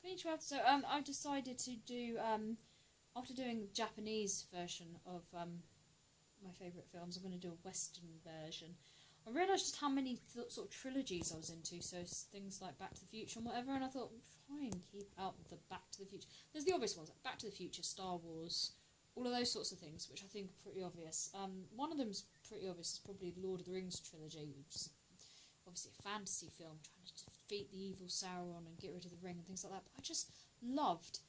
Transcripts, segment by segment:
Beach World. So I've decided to do after doing the Japanese version of my favourite films, I'm going to do a Western version. I realised just how many sort of trilogies I was into, so things like Back to the Future and whatever, and I thought, try and keep out the Back to the Future. There's the obvious ones, like Back to the Future, Star Wars, all of those sorts of things, which I think are pretty obvious. One of them's pretty obvious, is probably the Lord of the Rings trilogy, which is obviously a fantasy film, trying to defeat the evil Sauron and get rid of the ring and things like that, but I just loved...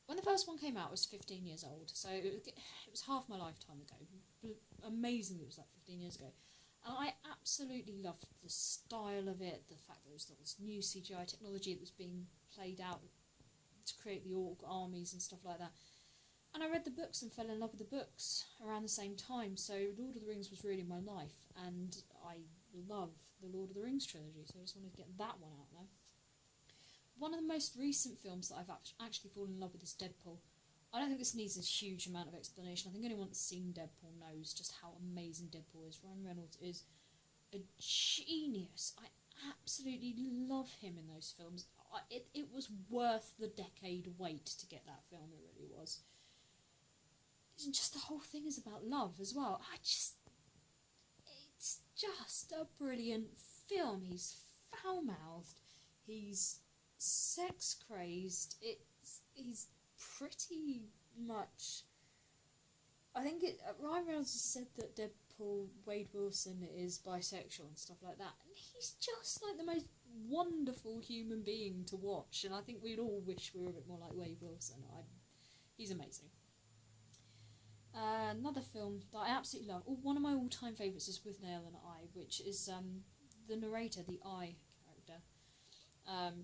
When the first one came out, I was 15 years old, so it was half my lifetime ago. Amazingly, it was like 15 years ago. And I absolutely loved the style of it, the fact that there was this new CGI technology that was being played out to create the orc armies and stuff like that. And I read the books and fell in love with the books around the same time, so Lord of the Rings was really my life, and I love the Lord of the Rings trilogy, so I just wanted to get that one out now. One of the most recent films that I've actually fallen in love with is Deadpool. I don't think this needs a huge amount of explanation. I think anyone that's seen Deadpool knows just how amazing Deadpool is. Ryan Reynolds is a genius. I absolutely love him in those films. It was worth the decade wait to get that film, it really was. And just the whole thing is about love as well. It's just a brilliant film. He's foul-mouthed. He's sex crazed. He's pretty much... I think Ryan Reynolds has said that Deadpool, Wade Wilson, is bisexual and stuff like that, and he's just like the most wonderful human being to watch, and I think we'd all wish we were a bit more like Wade Wilson. He's amazing. Another film that I absolutely love, one of my all-time favourites, is With Nail and I, which is the narrator, the I character,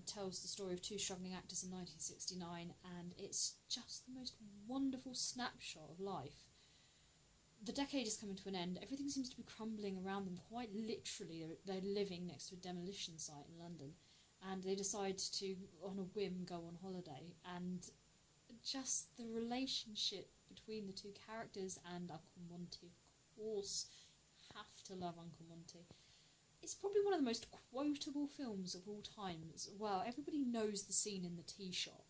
tells the story of two struggling actors in 1969, and it's just the most wonderful snapshot of life. The decade is coming to an end. Everything seems to be crumbling around them. Quite literally, they're living next to a demolition site in London, and they decide to, on a whim, go on holiday. And just the relationship between the two characters and Uncle Monty, of course, you have to love Uncle Monty. It's probably one of the most quotable films of all time as well. Everybody knows the scene in the tea shop,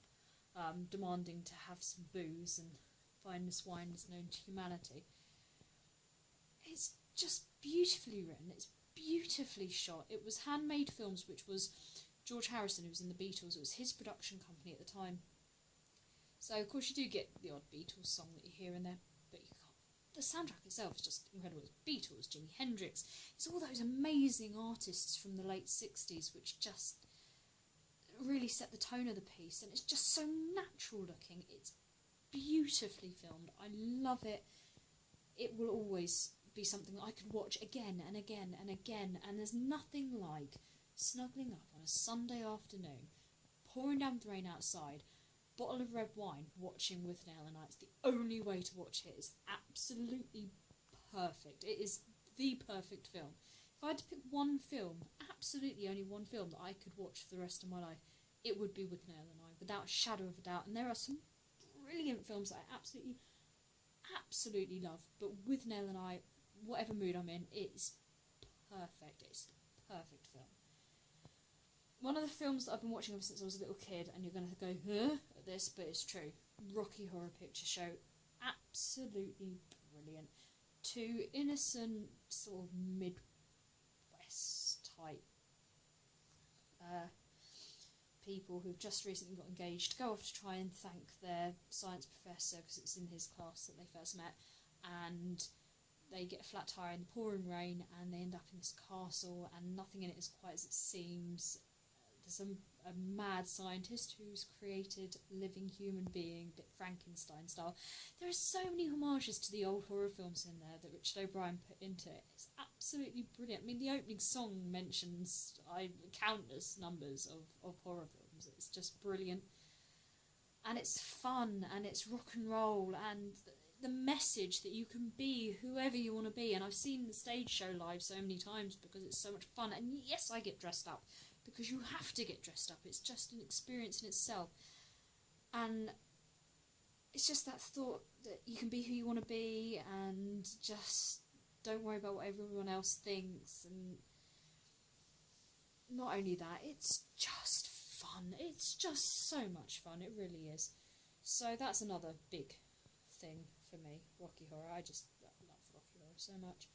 demanding to have some booze and finest wine is known to humanity. It's just beautifully written, it's beautifully shot. It was Handmade Films, which was George Harrison, who was in the Beatles. It was his production company at the time. So, of course, you do get the odd Beatles song that you hear in there, but you can't. The soundtrack itself is just incredible. It's Beatles, Jimi Hendrix, it's all those amazing artists from the late 60s which just really set the tone of the piece, and it's just so natural looking. It's beautifully filmed. I love it. It will always be something that I could watch again and again and again, and there's nothing like snuggling up on a Sunday afternoon, pouring down the rain outside, bottle of red wine, watching With Nail and I. It's the only way to watch it. It's absolutely perfect. It is the perfect film. If I had to pick one film, absolutely only one film that I could watch for the rest of my life, it would be With Nail and I, without a shadow of a doubt. And there are some brilliant films that I absolutely love, but With Nail and I, whatever mood I'm in, it's perfect. It's the perfect film. One of the films that I've been watching ever since I was a little kid, and you're going to go, huh, at this, but it's true. Rocky Horror Picture Show. Absolutely brilliant. Two innocent, sort of Midwest type people who've just recently got engaged go off to try and thank their science professor, because it's in his class that they first met, and they get a flat tire in the pouring rain, and they end up in this castle, and nothing in it is quite as it seems. There's a mad scientist who's created a living human being, a bit Frankenstein style. There are so many homages to the old horror films in there that Richard O'Brien put into it. It's absolutely brilliant. I mean, the opening song mentions countless numbers of horror films. It's just brilliant. And it's fun, and it's rock and roll, and the message that you can be whoever you want to be. And I've seen the stage show live so many times because it's so much fun. And yes, I get dressed up, because you have to get dressed up. It's just an experience in itself. And it's just that thought that you can be who you want to be, and just don't worry about what everyone else thinks. And not only that, it's just fun. It's just so much fun. It really is. So that's another big thing for me, Rocky Horror. I just love Rocky Horror so much.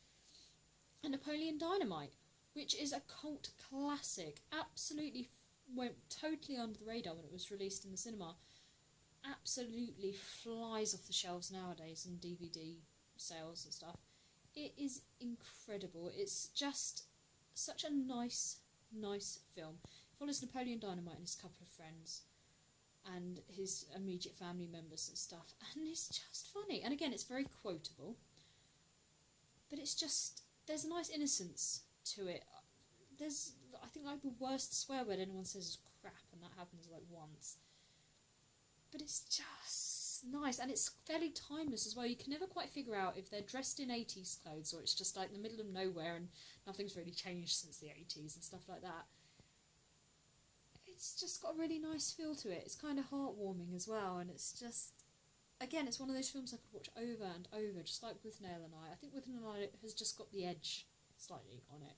And Napoleon Dynamite, which is a cult classic. Absolutely went totally under the radar when it was released in the cinema. Absolutely flies off the shelves nowadays in DVD sales and stuff. It is incredible. It's just such a nice film. It follows Napoleon Dynamite and his couple of friends and his immediate family members and stuff, and it's just funny. And again, it's very quotable, but it's just, there's a nice innocence to it. There's, I think, like, the worst swear word anyone says is crap, and that happens like once. But it's just nice, and it's fairly timeless as well. You can never quite figure out if they're dressed in 80s clothes or it's just like in the middle of nowhere and nothing's really changed since the 80s and stuff like that. It's just got a really nice feel to it. It's kind of heartwarming as well, and it's just, again, it's one of those films I could watch over and over, just like Withnail and I. I think Withnail and I has just got the edge slightly on it,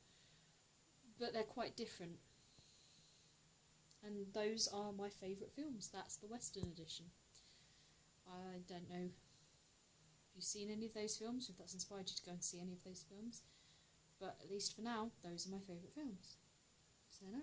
but they're quite different. And those are my favourite films. That's the Western edition. I don't know if you've seen any of those films, if that's inspired you to go and see any of those films, but at least for now, those are my favourite films. So no.